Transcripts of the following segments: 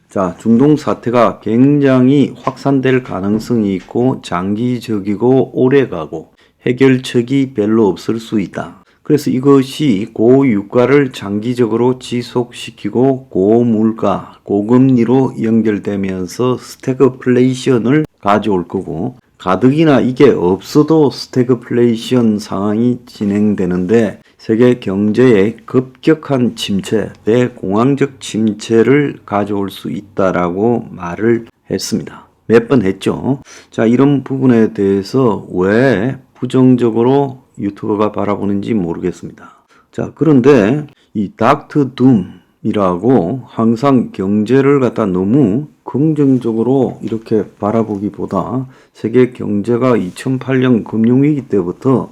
자, 중동 사태가 굉장히 확산될 가능성이 있고 장기적이고 오래가고 해결책이 별로 없을 수 있다. 그래서 이것이 고유가를 장기적으로 지속시키고 고물가, 고금리로 연결되면서 스태그플레이션을 가져올 거고, 가뜩이나 이게 없어도 스태그플레이션 상황이 진행되는데 세계 경제의 급격한 침체, 대공황적 침체를 가져올 수 있다라고 말을 했습니다. 몇 번 했죠. 자, 이런 부분에 대해서 왜 부정적으로 유튜버가 바라보는지 모르겠습니다. 자, 그런데 이 닥터 둠이라고 항상 경제를 갖다 너무 긍정적으로 이렇게 바라보기보다 세계 경제가 2008년 금융위기 때부터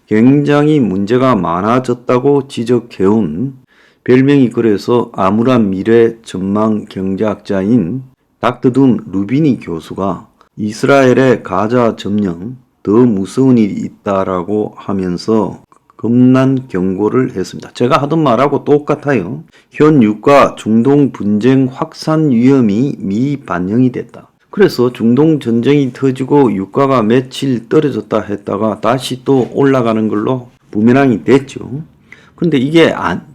굉장히 문제가 많아졌다고 지적해온, 별명이 그래서 암울한 미래 전망 경제학자인 닥터 둠 루비니 교수가 이스라엘의 가자 점령 더 무서운 일이 있다라고 하면서 겁난 경고를 했습니다. 제가 하던 말하고 똑같아요. 현 유가 중동 분쟁 확산 위험이 미반영이 됐다. 그래서 중동 전쟁이 터지고 유가가 며칠 떨어졌다 했다가 다시 또 올라가는 걸로 부메랑이 됐죠. 근데 이게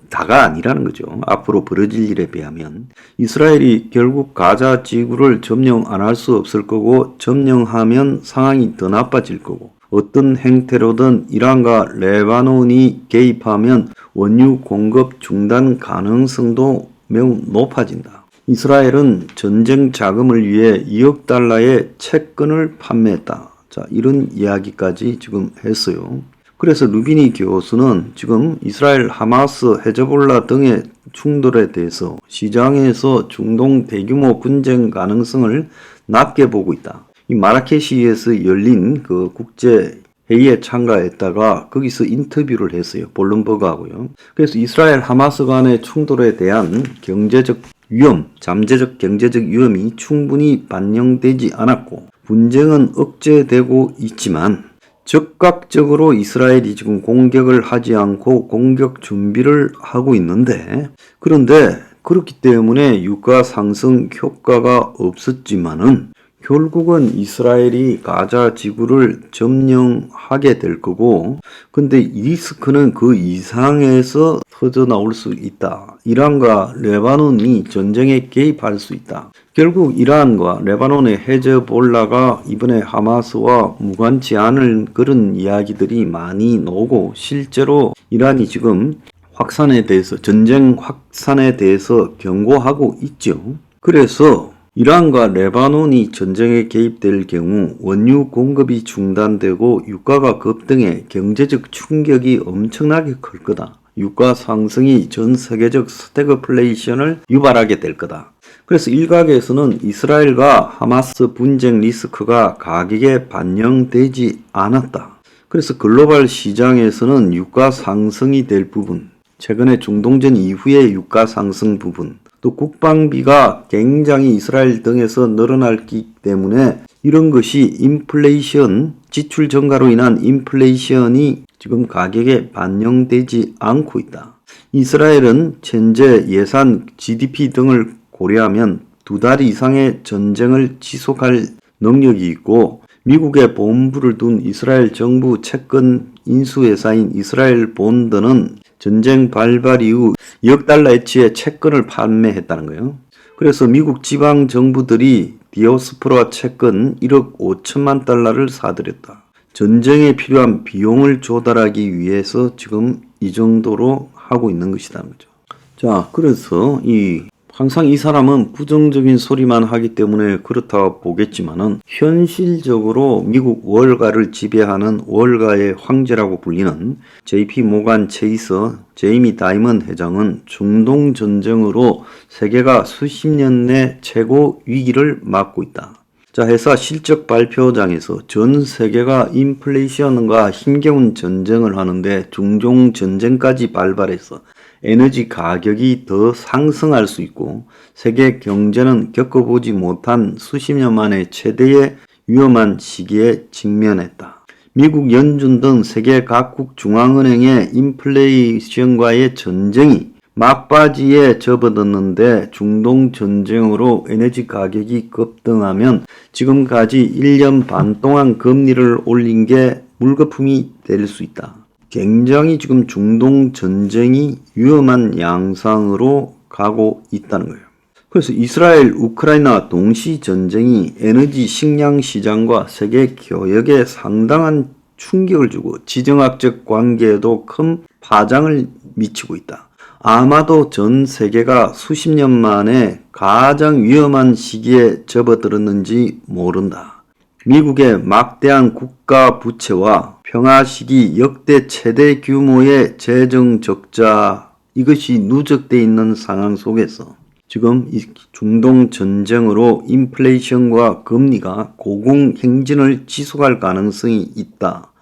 다가 아니라는 거죠. 앞으로 벌어질 일에 비하면 이스라엘이 결국 가자 지구를 점령 안 할 수 없을 거고, 점령하면 상황이 더 나빠질 거고, 어떤 행태로든 이란과 레바논이 개입하면 원유 공급 중단 가능성도 매우 높아진다. 이스라엘은 전쟁 자금을 위해 2억 달러의 채권을 판매했다. 자, 이런 이야기까지 지금 했어요. 그래서 루비니 교수는 지금 이스라엘, 하마스, 헤즈볼라 등의 충돌에 대해서 시장에서 중동 대규모 분쟁 가능성을 낮게 보고 있다. 이 마라케시에서 열린 그 국제 회의에 참가했다가 거기서 인터뷰를 했어요. 블룸버그하고요. 그래서 이스라엘, 하마스 간의 충돌에 대한 경제적 위험, 잠재적 경제적 위험이 충분히 반영되지 않았고 분쟁은 억제되고 있지만 즉각적으로 이스라엘이 지금 공격을 하지 않고 공격 준비를 하고 있는데, 그런데 그렇기 때문에 유가 상승 효과가 없었지만은 결국은 이스라엘이 가자 지구를 점령하게 될 거고, 근데 리스크는 그 이상에서 터져 나올 수 있다. 이란과 레바논이 전쟁에 개입할 수 있다. 결국 이란과 레바논의 헤즈볼라가 이번에 하마스와 무관치 않은 그런 이야기들이 많이 나오고, 실제로 이란이 지금 확산에 대해서, 전쟁 확산에 대해서 경고하고 있죠. 그래서 이란과 레바논이 전쟁에 개입될 경우 원유 공급이 중단되고 유가가 급등해 경제적 충격이 엄청나게 클 거다. 유가 상승이 전 세계적 스태그플레이션을 유발하게 될 거다. 그래서 일각에서는 이스라엘과 하마스 분쟁 리스크가 가격에 반영되지 않았다. 그래서 글로벌 시장에서는 유가 상승이 될 부분, 최근에 중동전 이후의 유가 상승 부분, 또 국방비가 굉장히 이스라엘 등에서 늘어났기 때문에 이런 것이 인플레이션, 지출 증가로 인한 인플레이션이 지금 가격에 반영되지 않고 있다. 이스라엘은 현재 예산, GDP 등을 고려하면 2달 이상의 전쟁을 지속할 능력이 있고, 미국에 본부를 둔 이스라엘 정부 채권 인수회사인 이스라엘 본드는 전쟁 발발 이후 2억 달러어치의 채권을 판매했다는 거예요. 그래서 미국 지방 정부들이 디아스포라 채권 1억 5천만 달러를 사들였다. 전쟁에 필요한 비용을 조달하기 위해서 지금 이 정도로 하고 있는 것이라는 거죠. 자, 그래서 항상 이 사람은 부정적인 소리만 하기 때문에 그렇다고 보겠지만은, 현실적으로 미국 월가를 지배하는 월가의 황제라고 불리는 JP 모간 체이서 제이미 다이먼 회장은 중동 전쟁으로 세계가 수십 년 내 최고 위기를 맞고 있다. 자, 회사 실적 발표장에서 전 세계가 인플레이션과 힘겨운 전쟁을 하는데 중동 전쟁까지 발발해서 에너지 가격이 더 상승할 수 있고, 세계 경제는 겪어보지 못한 수십 년 만에 최대의 위험한 시기에 직면했다. 미국 연준 등 세계 각국 중앙은행의 인플레이션과의 전쟁이 막바지에 접어들었는데 중동 전쟁으로 에너지 가격이 급등하면 지금까지 1년 반 동안 금리를 올린 게 물거품이 될 수 있다. 굉장히 지금 중동 전쟁이 위험한 양상으로 가고 있다는 거예요. 그래서 이스라엘, 우크라이나 동시 전쟁이 에너지 식량 시장과 세계 교역에 상당한 충격을 주고 지정학적 관계에도 큰 파장을 미치고 있다. 아마도 전 세계가 수십 년 만에 가장 위험한 시기에 접어들었는지 모른다. 미국의 막대한 국가 부채와 평화 시기 역대 최대 규모의 재정 적자, 이것이 누적되어 있는 상황 속에서 지금 이 중동 전쟁으로 인플레이션과 금리가 고공행진을 지속할 가능성이 있다.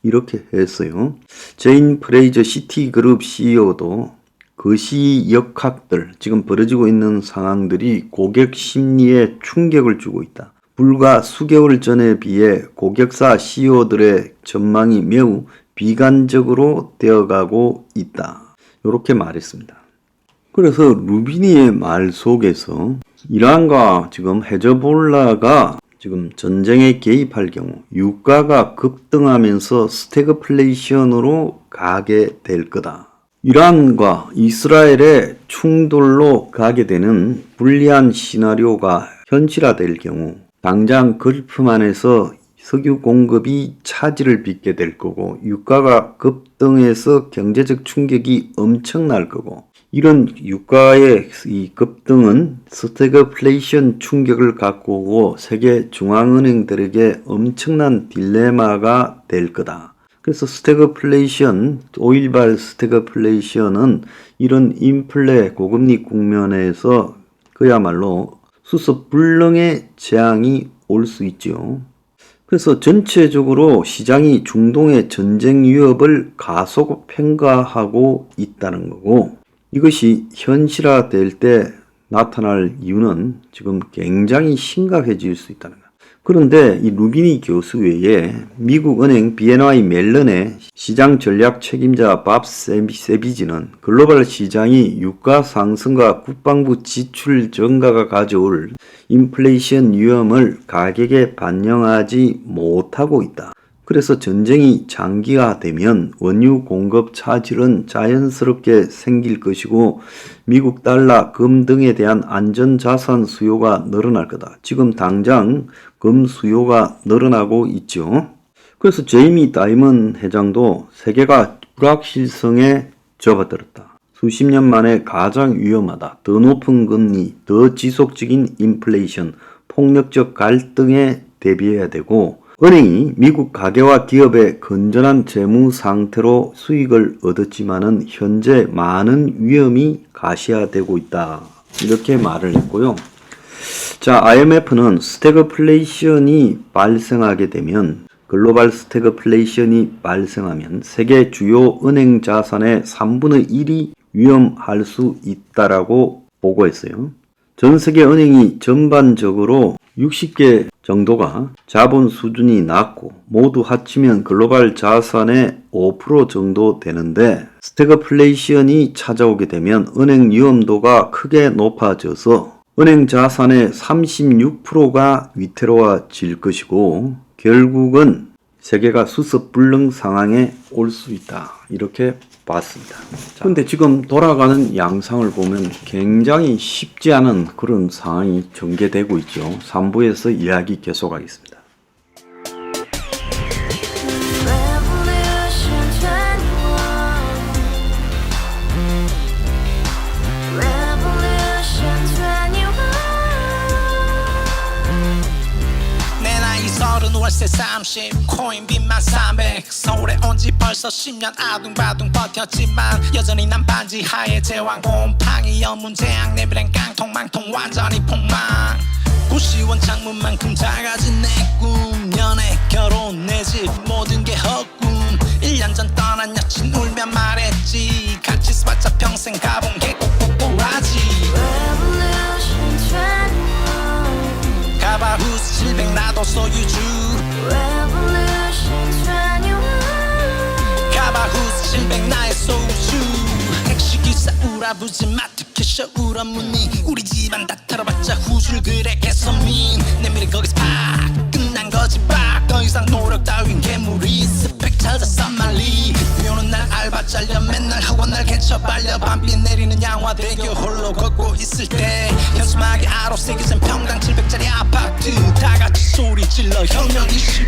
이렇게 했어요. 제인 프레이저 시티그룹 CEO도 그 시 역학들, 지금 벌어지고 있는 상황들이 고객 심리에 충격을 주고 있다. 불과 수개월 전에 비해 고객사 CEO들의 전망이 매우 비관적으로 되어가고 있다. 이렇게 말했습니다. 그래서 루비니의 말 속에서 이란과 지금 헤즈볼라가 지금 전쟁에 개입할 경우 유가가 급등하면서 스태그플레이션으로 가게 될 거다. 이란과 이스라엘의 충돌로 가게 되는 불리한 시나리오가 현실화될 경우 당장 걸프만에서 석유 공급이 차질을 빚게 될 거고 유가가 급등해서 경제적 충격이 엄청날 거고 이런 유가의 이 급등은 스태그플레이션 충격을 갖고 오고 세계 중앙은행들에게 엄청난 딜레마가 될 거다. 그래서 스태그플레이션, 오일발 스태그플레이션은 이런 인플레 고금리 국면에서 그야말로 수습불능의 재앙이 올 수 있죠. 그래서 전체적으로 시장이 중동의 전쟁 위협을 가속 평가하고 있다는 거고 이것이 현실화될 때 나타날 이유는 지금 굉장히 심각해질 수 있다는 거예요. 그런데 이 루비니 교수 외에 미국 은행 BNY 멜런의 시장 전략 책임자 밥 세비지는 글로벌 시장이 유가 상승과 국방부 지출 증가가 가져올 인플레이션 위험을 가격에 반영하지 못하고 있다. 그래서 전쟁이 장기화되면 원유 공급 차질은 자연스럽게 생길 것이고 미국 달러, 금 등에 대한 안전자산 수요가 늘어날 거다. 지금 당장 금 수요가 늘어나고 있죠. 그래서 제이미 다이먼 회장도 세계가 불확실성에 접어들었다. 수십 년 만에 가장 위험하다. 더 높은 금리, 더 지속적인 인플레이션, 폭력적 갈등에 대비해야 되고 은행이 미국 가계와 기업의 건전한 재무 상태로 수익을 얻었지만은 현재 많은 위험이 가시화되고 있다. 이렇게 말을 했고요. 자, IMF는 스태그플레이션이 발생하게 되면 글로벌 스태그플레이션이 발생하면 세계 주요 은행 자산의 3분의 1이 위험할 수 있다라고 보고했어요. 전 세계 은행이 전반적으로 60개 정도가 자본 수준이 낮고 모두 합치면 글로벌 자산의 5% 정도 되는데 스태그플레이션이 찾아오게 되면 은행 위험도가 크게 높아져서 은행 자산의 36%가 위태로워질 것이고 결국은 세계가 수습불능 상황에 올 수 있다. 이렇게 봤습니다. 그런데 지금 돌아가는 양상을 보면 굉장히 쉽지 않은 그런 상황이 전개되고 있죠. 3부에서 이야기 계속하겠습니다. 월세 30 코인 빚만 300 서울에 온 지 벌써 10년 아둥바둥 버텼지만 여전히 난 반지 하에 제왕 곰팡이 연문제약 내 브랜 깡통망통 완전히 폭망 90원 창문만큼 작아진 내 꿈 연애 결혼 내 집 모든 게 헛꿈 1년 전 떠난 여친 울며 말했지 같이 써봤자 평생 가본 게 꼭꼭꼭라지 가바후스 700 나도 소유주 가바후스 700 나의 소주 택시기사 우라 몰아보지 마 특히 울어 무늬 우리 집안 다 털어봤자 후줄 그래 개선민 내 미래 거기서 팍 끝난 거지 팍더 이상 노력 따윈 괴물이 스펙 찾아 싼말리 비오는 날 알바 잘려 맨날 학원 날 개쳐 빨려 밤비 내리는 양화대교 홀로 걷고 있을 때 현수막에 아로 새겨진 평당 700짜리 아파트 다같이 소리 질러 혁명 21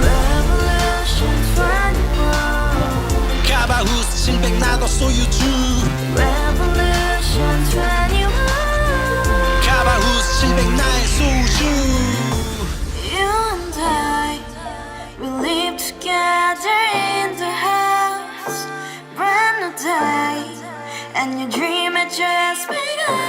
Revolution 21 가바후스 700 나도 소유주 Revolution 21 가바후스 700 나의 소유주 You and I, we live together in the house. Brand new day, and your dream had just begun.